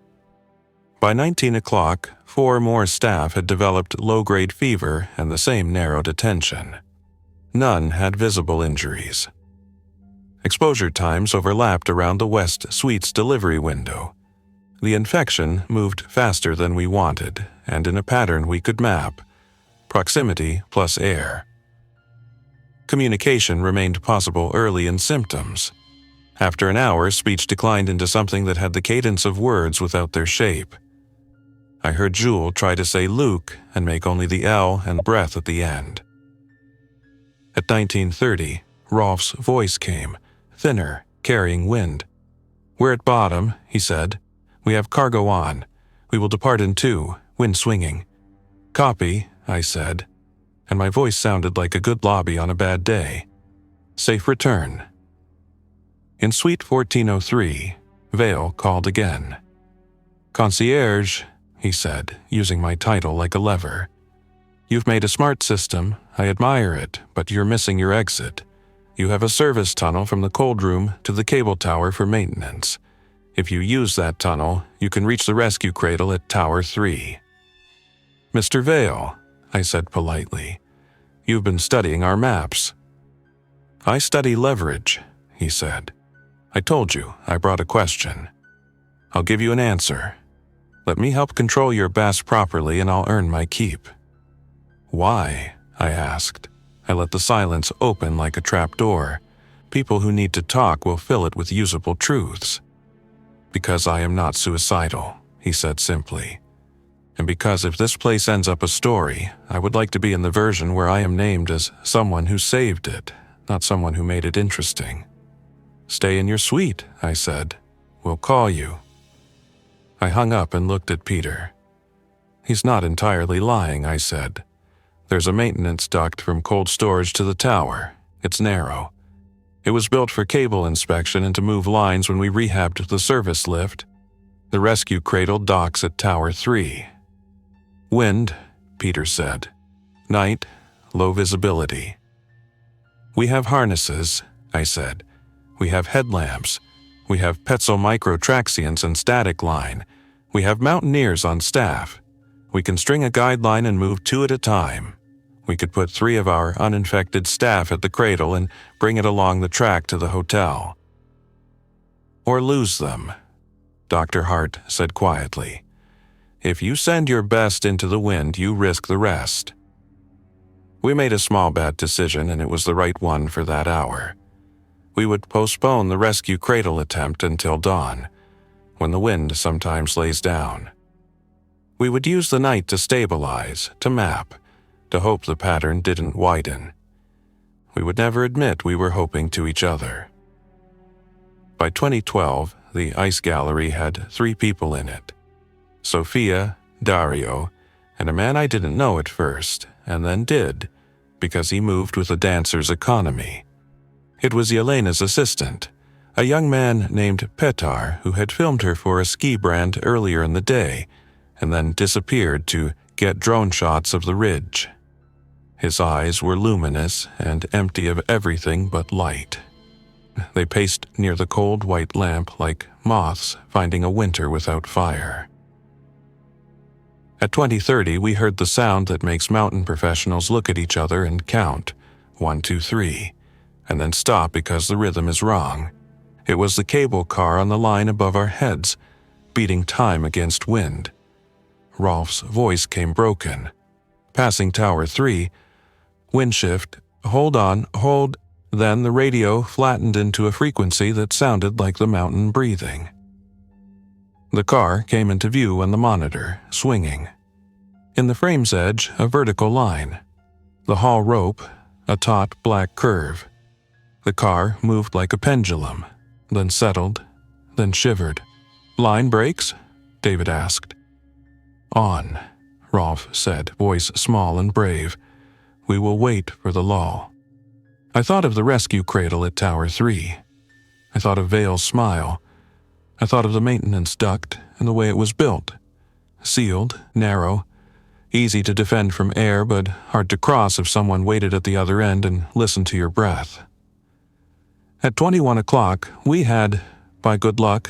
By 19 o'clock, 4 more staff had developed low-grade fever and the same narrowed attention. None had visible injuries. Exposure times overlapped around the West Suite's delivery window. The infection moved faster than we wanted, and in a pattern we could map. Proximity plus air. Communication remained possible early in symptoms. After an hour, speech declined into something that had the cadence of words without their shape. I heard Jules try to say Luke and make only the L and breath at the end. At 19:30, Rolf's voice came, thinner, carrying wind. We're at bottom, he said. We have cargo on. We will depart in 2, wind swinging. Copy, I said, and my voice sounded like a good lobby on a bad day. Safe return. In suite 1403, Vale called again. Concierge, he said, using my title like a lever. You've made a smart system. I admire it, but you're missing your exit. You have a service tunnel from the cold room to the cable tower for maintenance. If you use that tunnel, you can reach the rescue cradle at Tower 3. Mr. Vale, I said politely, you've been studying our maps. I study leverage, he said. I told you, I brought a question. I'll give you an answer. Let me help control your bass properly and I'll earn my keep. Why? I asked. I let the silence open like a trap door. People who need to talk will fill it with usable truths. Because I am not suicidal, he said simply. And because if this place ends up a story, I would like to be in the version where I am named as someone who saved it, not someone who made it interesting. Stay in your suite, I said. We'll call you. I hung up and looked at Peter. He's not entirely lying, I said. There's a maintenance duct from cold storage to the tower. It's narrow. It was built for cable inspection and to move lines when we rehabbed the service lift. The rescue cradle docks at Tower 3. Wind, Peter said. Night, low visibility. We have harnesses, I said. We have headlamps. We have Petzl microtraxients and static line. We have mountaineers on staff. We can string a guideline and move 2 at a time. We could put 3 of our uninfected staff at the cradle and bring it along the track to the hotel. Or lose them, Dr. Hart said quietly. If you send your best into the wind, you risk the rest. We made a small bad decision, and it was the right one for that hour. We would postpone the rescue cradle attempt until dawn, when the wind sometimes lays down. We would use the night to stabilize, to map, to hope the pattern didn't widen. We would never admit we were hoping to each other. By 2012, the ice gallery had 3 people in it. Sophia, Dario, and a man I didn't know at first, and then did, because he moved with the dancer's economy. It was Yelena's assistant, a young man named Petar who had filmed her for a ski brand earlier in the day, and then disappeared to get drone shots of the ridge. His eyes were luminous and empty of everything but light. They paced near the cold white lamp like moths finding a winter without fire. At 20:30, we heard the sound that makes mountain professionals look at each other and count 1, 2, 3, and then stop because the rhythm is wrong. It was the cable car on the line above our heads, beating time against wind. Rolf's voice came broken. Passing Tower 3, wind shift, hold on, hold. Then the radio flattened into a frequency that sounded like the mountain breathing. The car came into view on the monitor, swinging. In the frame's edge, a vertical line. The haul rope, a taut black curve. The car moved like a pendulum, then settled, then shivered. Line brakes? David asked. On, Rolf said, voice small and brave. We will wait for the lull. I thought of the rescue cradle at Tower 3. I thought of Vale's smile. I thought of the maintenance duct and the way it was built. Sealed, narrow, easy to defend from air but hard to cross if someone waited at the other end and listened to your breath. At 21 o'clock, we had, by good luck,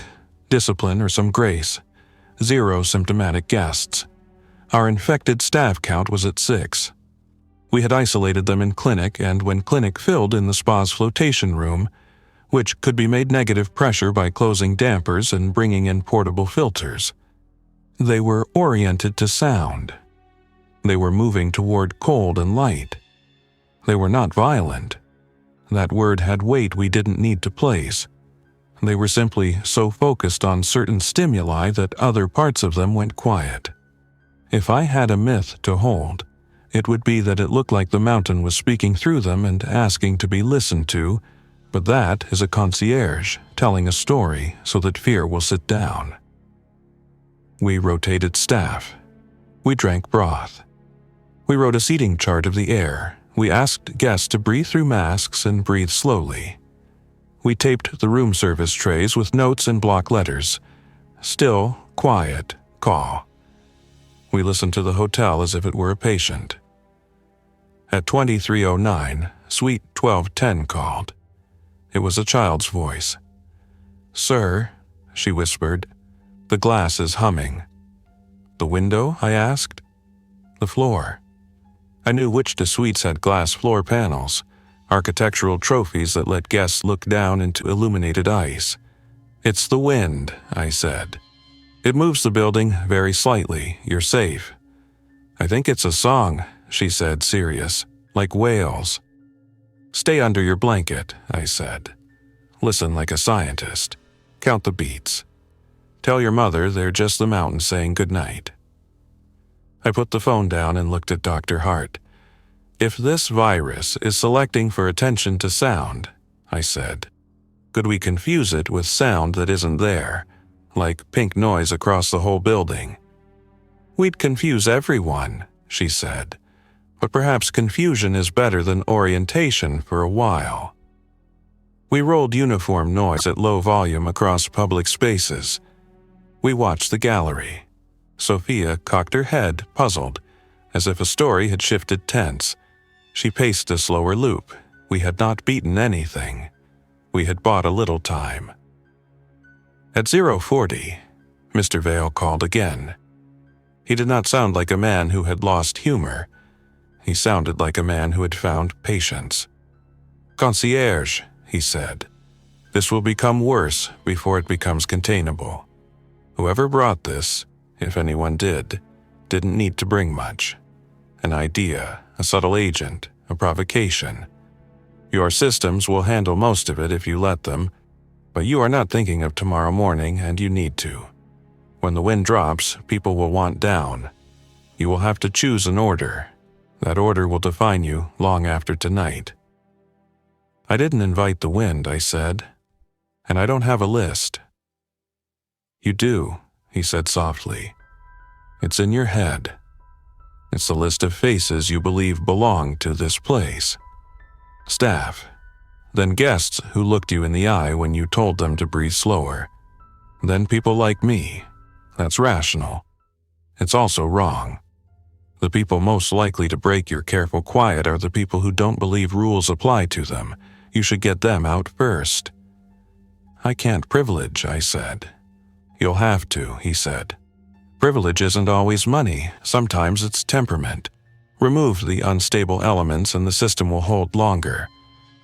discipline or some grace, 0 symptomatic guests. Our infected staff count was at 6. We had isolated them in clinic, and when clinic filled in the spa's flotation room, which could be made negative pressure by closing dampers and bringing in portable filters. They were oriented to sound. They were moving toward cold and light. They were not violent. That word had weight we didn't need to place. They were simply so focused on certain stimuli that other parts of them went quiet. If I had a myth to hold, it would be that it looked like the mountain was speaking through them and asking to be listened to, but that is a concierge telling a story so that fear will sit down. We rotated staff. We drank broth. We wrote a seating chart of the air. We asked guests to breathe through masks and breathe slowly. We taped the room service trays with notes in block letters. Still, quiet, call. We listened to the hotel as if it were a patient. At 23:09, Suite 1210 called. It was a child's voice. "Sir," she whispered, "the glass is humming." "The window?" I asked. "The floor." I knew which suites had glass floor panels, architectural trophies that let guests look down into illuminated ice. "It's the wind," I said. "It moves the building very slightly. You're safe." "I think it's a song," she said, serious, "like whales." "Stay under your blanket," I said. "Listen like a scientist. Count the beats. Tell your mother they're just the mountains saying goodnight." I put the phone down and looked at Dr. Hart. "If this virus is selecting for attention to sound," I said, "could we confuse it with sound that isn't there, like pink noise across the whole building?" "We'd confuse everyone," she said, "but perhaps confusion is better than orientation for a while." We rolled uniform noise at low volume across public spaces. We watched the gallery. Sophia cocked her head, puzzled, as if a story had shifted tense. She paced a slower loop. We had not beaten anything. We had bought a little time. At 0:40, Mr. Vale called again. He did not sound like a man who had lost humor. He sounded like a man who had found patience. "Concierge," he said, "this will become worse before it becomes containable. Whoever brought this, if anyone did, didn't need to bring much. An idea, a subtle agent, a provocation. Your systems will handle most of it if you let them, but you are not thinking of tomorrow morning and you need to. When the wind drops, people will want down. You will have to choose an order. That order will define you long after tonight." "I didn't invite the wind," I said, "and I don't have a list." "You do," he said softly. "It's in your head. It's the list of faces you believe belong to this place. Staff, then guests who looked you in the eye when you told them to breathe slower. Then people like me. That's rational. It's also wrong. The people most likely to break your careful quiet are the people who don't believe rules apply to them. You should get them out first." "I can't privilege," I said. "You'll have to," he said. "Privilege isn't always money. Sometimes it's temperament. Remove the unstable elements and the system will hold longer.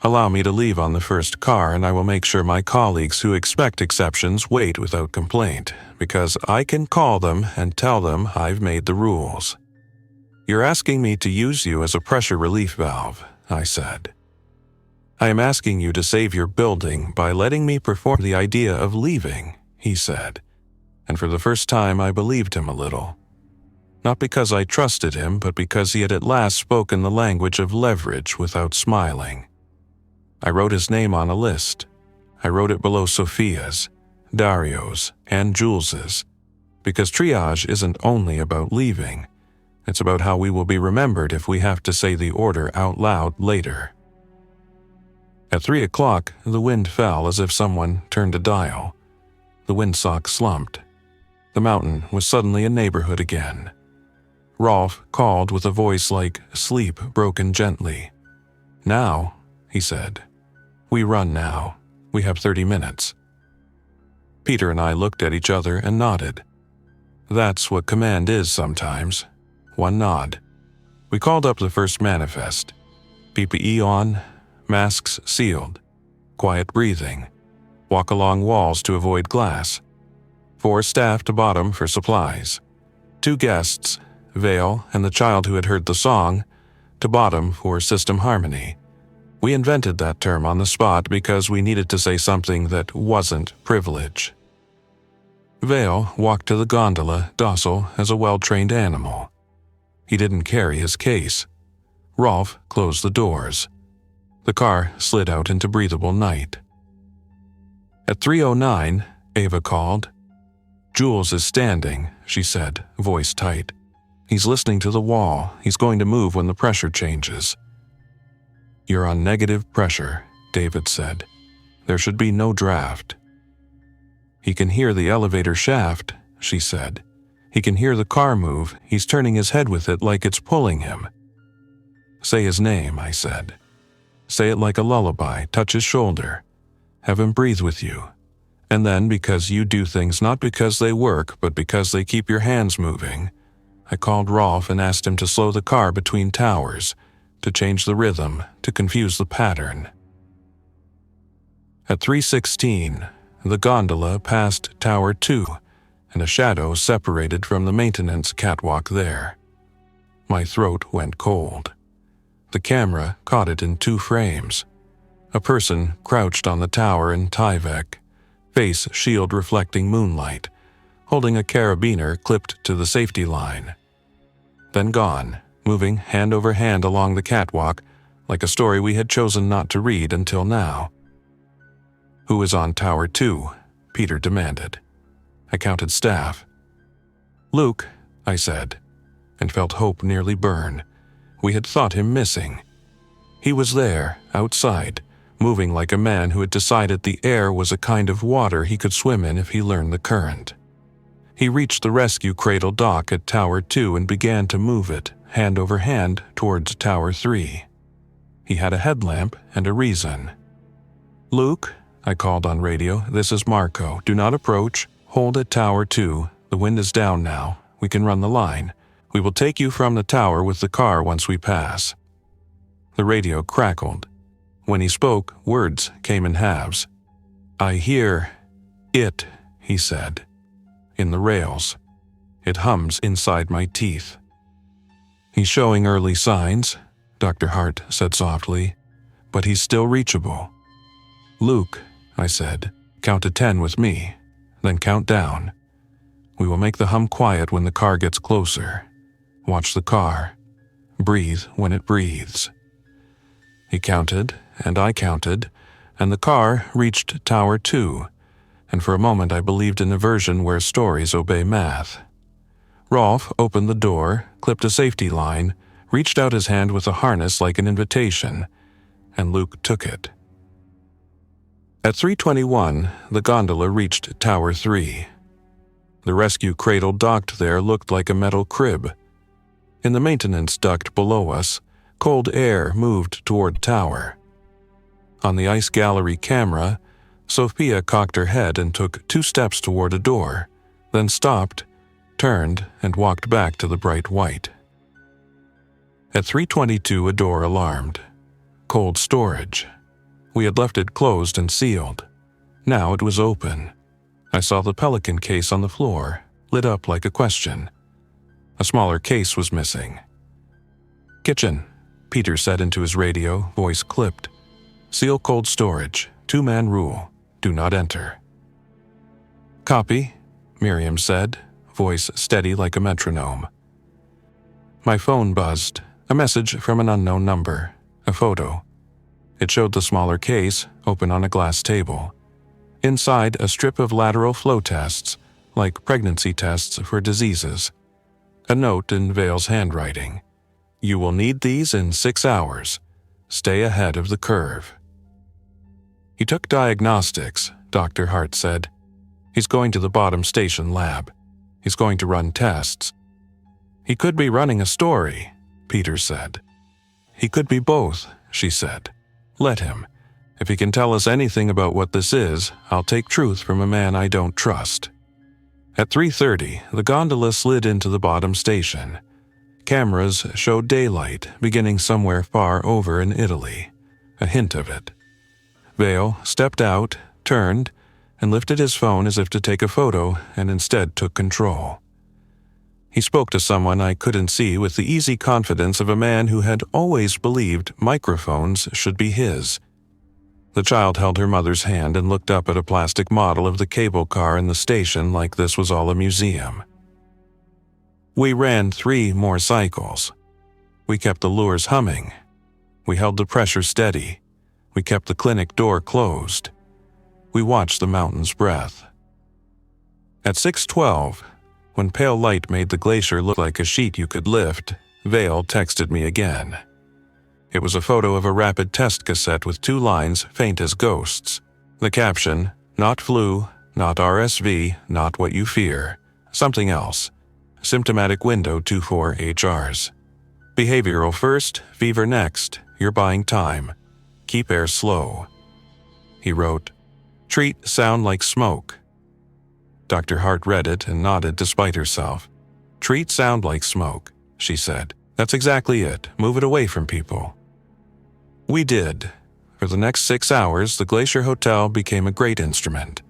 Allow me to leave on the first car and I will make sure my colleagues who expect exceptions wait without complaint, because I can call them and tell them I've made the rules." "You're asking me to use you as a pressure relief valve," I said. "I am asking you to save your building by letting me perform the idea of leaving," he said. And for the first time I believed him a little. Not because I trusted him, but because he had at last spoken the language of leverage without smiling. I wrote his name on a list. I wrote it below Sophia's, Dario's, and Jules's, because triage isn't only about leaving. It's about how we will be remembered if we have to say the order out loud later. At 3 o'clock, the wind fell as if someone turned a dial. The windsock slumped. The mountain was suddenly a neighborhood again. Rolf called with a voice like sleep broken gently. "Now," he said. "We run now. We have 30 minutes." Peter and I looked at each other and nodded. That's what command is sometimes. One nod. We called up the first manifest. PPE on, masks sealed, quiet breathing, walk along walls to avoid glass. 4 staff to bottom for supplies. 2 guests, Vale and the child who had heard the song, to bottom for system harmony. We invented that term on the spot because we needed to say something that wasn't privilege. Vale walked to the gondola, docile as a well-trained animal. He didn't carry his case. Rolf closed the doors. The car slid out into breathable night. At 3:09, Ava called. "Jules is standing," she said, voice tight. "He's listening to the wall. He's going to move when the pressure changes." "You're on negative pressure," David said. "There should be no draft." "He can hear the elevator shaft," she said. "He can hear the car move. He's turning his head with it like it's pulling him." "Say his name," I said. "Say it like a lullaby. Touch his shoulder. Have him breathe with you. And then, because you do things not because they work, but because they keep your hands moving, I called Rolf and asked him to slow the car between towers, to change the rhythm, to confuse the pattern." At 3:16, the gondola passed Tower 2, and a shadow separated from the maintenance catwalk there. My throat went cold. The camera caught it in 2 frames. A person crouched on the tower in Tyvek, face shield reflecting moonlight, holding a carabiner clipped to the safety line. Then gone, moving hand over hand along the catwalk like a story we had chosen not to read until now. "Who is on Tower 2? Peter demanded. I counted staff. "Luke," I said, and felt hope nearly burn. We had thought him missing. He was there, outside, moving like a man who had decided the air was a kind of water he could swim in if he learned the current. He reached the rescue cradle dock at Tower 2 and began to move it, hand over hand, towards Tower 3. He had a headlamp and a reason. "Luke," I called on radio, "this is Marko. Do not approach. Hold at Tower 2. The wind is down now. We can run the line. We will take you from the tower with the car once we pass." The radio crackled. When he spoke, words came in halves. "I hear it," he said, "in the rails. It hums inside my teeth." "He's showing early signs," Dr. Hart said softly, "but he's still reachable." "Luke," I said, "count to 10 with me, then count down. We will make the hum quiet when the car gets closer. Watch the car. Breathe when it breathes." He counted, and I counted, and the car reached Tower 2, and for a moment I believed in a version where stories obey math. Rolf opened the door, clipped a safety line, reached out his hand with a harness like an invitation, and Luke took it. At 3:21, the gondola reached Tower 3. The rescue cradle docked there looked like a metal crib. In the maintenance duct below us, cold air moved toward tower. On the ice gallery camera, Sophia cocked her head and took 2 steps toward a door, then stopped, turned, and walked back to the bright white. At 3:22, a door alarmed. Cold storage. We had left it closed and sealed. Now it was open. I saw the pelican case on the floor, lit up like a question. A smaller case was missing. "Kitchen," Peter said into his radio, voice clipped. "Seal cold storage. 2-man rule. Do not enter." "Copy," Miriam said, voice steady like a metronome. My phone buzzed. A message from an unknown number. A photo. It showed the smaller case, open on a glass table. Inside, a strip of lateral flow tests, like pregnancy tests for diseases. A note in Vale's handwriting. "You will need these in 6 hours. Stay ahead of the curve." "He took diagnostics," Dr. Hart said. "He's going to the bottom station lab. He's going to run tests." "He could be running a story," Peter said. "He could be both," she said. "Let him. If he can tell us anything about what this is, I'll take truth from a man I don't trust." At 3:30, the gondola slid into the bottom station. Cameras showed daylight beginning somewhere far over in Italy, a hint of it. Vale stepped out, turned, and lifted his phone as if to take a photo, and instead took control. He spoke to someone I couldn't see with the easy confidence of a man who had always believed microphones should be his. The child held her mother's hand and looked up at a plastic model of the cable car in the station like this was all a museum. We ran 3 more cycles. We kept the lures humming. We held the pressure steady. We kept the clinic door closed. We watched the mountain's breath. At 6:12, when pale light made the glacier look like a sheet you could lift, Vale texted me again. It was a photo of a rapid test cassette with 2 lines faint as ghosts. The caption, "Not flu, not RSV, not what you fear. Something else. Symptomatic window 24 HRs. Behavioral first, fever next. You're buying time. Keep air slow." He wrote, "Treat sound like smoke." Dr. Hart read it and nodded despite herself. "Treat sound like smoke," she said. "That's exactly it. Move it away from people." We did. For the next 6 hours, the Glacier Hotel became a great instrument.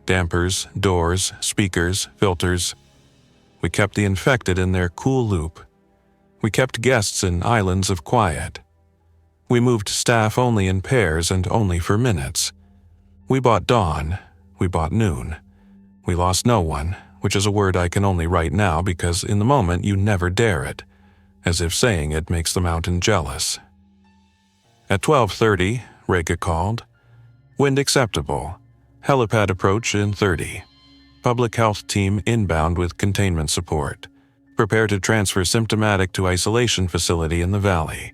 Dampers, doors, speakers, filters. We kept the infected in their cool loop. We kept guests in islands of quiet. We moved staff only in pairs and only for minutes. We bought dawn. We bought noon. We lost no one, which is a word I can only write now because in the moment you never dare it, as if saying it makes the mountain jealous. At 12:30, Rega called. Wind acceptable. Helipad approach in 30. Public health team inbound with containment support. Prepare to transfer symptomatic to isolation facility in the valley.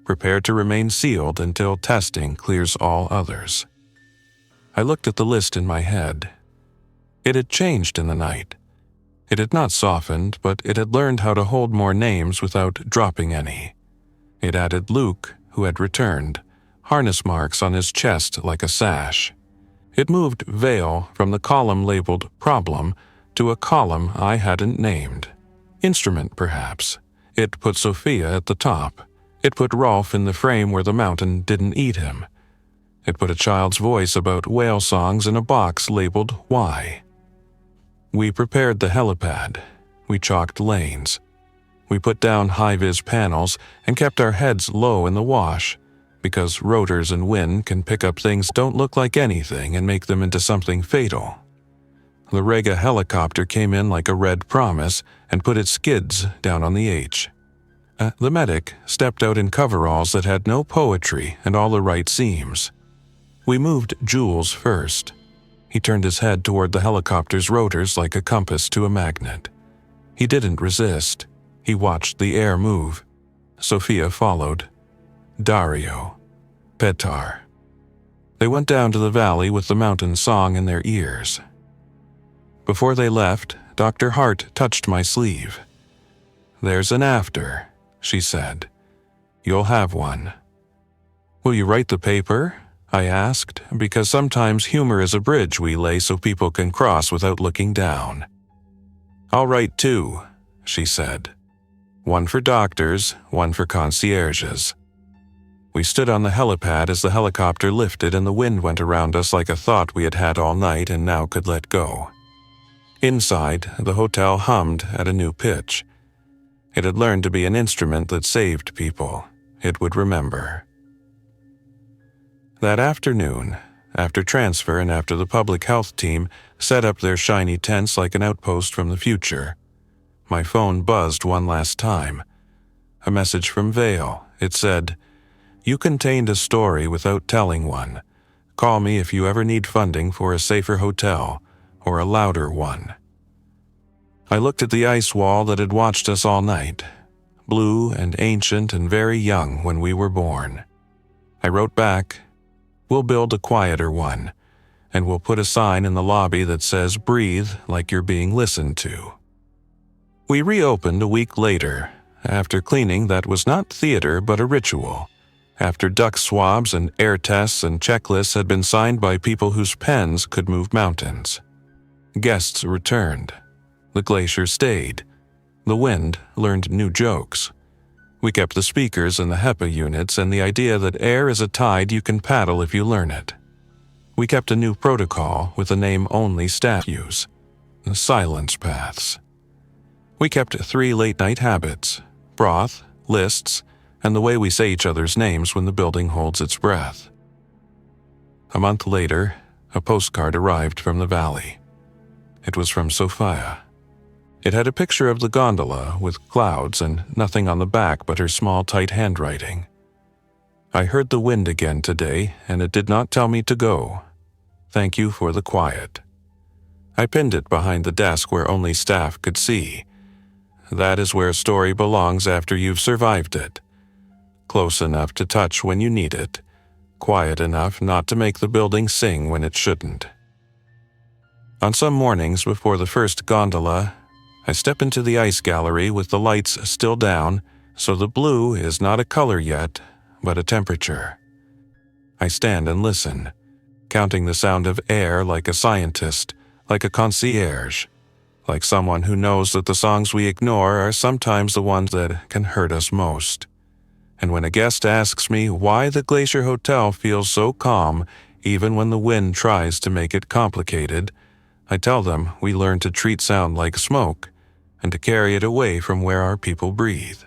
Prepare to remain sealed until testing clears all others. I looked at the list in my head. It had changed in the night. It had not softened, but it had learned how to hold more names without dropping any. It added Luke, who had returned, harness marks on his chest like a sash. It moved Vale from the column labeled Problem to a column I hadn't named. Instrument, perhaps. It put Sophia at the top. It put Rolf in the frame where the mountain didn't eat him. It put a child's voice about whale songs in a box labeled Why. We prepared the helipad. We chalked lanes. We put down high-vis panels and kept our heads low in the wash, because rotors and wind can pick up things don't look like anything and make them into something fatal. The Rega helicopter came in like a red promise and put its skids down on the H. The medic stepped out in coveralls that had no poetry and all the right seams. We moved Jules first. He turned his head toward the helicopter's rotors like a compass to a magnet. He didn't resist. He watched the air move. Sophia followed. Dario. Petar. They went down to the valley with the mountain song in their ears. Before they left, Dr. Hart touched my sleeve. "There's an after," she said. "You'll have one." "Will you write the paper?" I asked, because sometimes humor is a bridge we lay so people can cross without looking down. "I'll write 2, she said. "One for doctors, one for concierges." We stood on the helipad as the helicopter lifted and the wind went around us like a thought we had had all night and now could let go. Inside, the hotel hummed at a new pitch. It had learned to be an instrument that saved people. It would remember. That afternoon, after transfer and after the public health team set up their shiny tents like an outpost from the future, my phone buzzed one last time. A message from Vale. It said, "You contained a story without telling one. Call me if you ever need funding for a safer hotel or a louder one." I looked at the ice wall that had watched us all night, blue and ancient and very young when we were born. I wrote back, "We'll build a quieter one, and we'll put a sign in the lobby that says, 'Breathe like you're being listened to.'" We reopened a week later, after cleaning that was not theater but a ritual, after duct swabs and air tests and checklists had been signed by people whose pens could move mountains. Guests returned. The glacier stayed. The wind learned new jokes. We kept the speakers and the HEPA units and the idea that air is a tide you can paddle if you learn it. We kept a new protocol with a name only staff use, the silence paths. We kept 3 late-night habits, broth, lists, and the way we say each other's names when the building holds its breath. A month later, a postcard arrived from the valley. It was from Sophia. It had a picture of the gondola with clouds and nothing on the back but her small, tight handwriting. "I heard the wind again today, and it did not tell me to go. Thank you for the quiet." I pinned it behind the desk where only staff could see. That is where a story belongs after you've survived it. Close enough to touch when you need it. Quiet enough not to make the building sing when it shouldn't. On some mornings before the first gondola, I step into the ice gallery with the lights still down, so the blue is not a color yet, but a temperature. I stand and listen, counting the sound of air like a scientist, like a concierge, like someone who knows that the songs we ignore are sometimes the ones that can hurt us most. And when a guest asks me why the Glacier Hotel feels so calm even when the wind tries to make it complicated, I tell them we learn to treat sound like smoke and to carry it away from where our people breathe.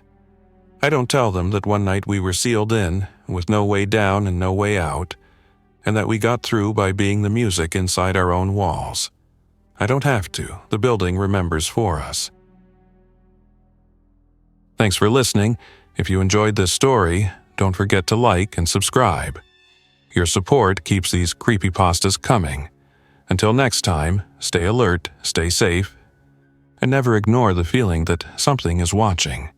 I don't tell them that one night we were sealed in, with no way down and no way out, and that we got through by being the music inside our own walls. I don't have to. The building remembers for us. Thanks for listening. If you enjoyed this story, don't forget to like and subscribe. Your support keeps these creepypastas coming. Until next time, stay alert, stay safe, and never ignore the feeling that something is watching.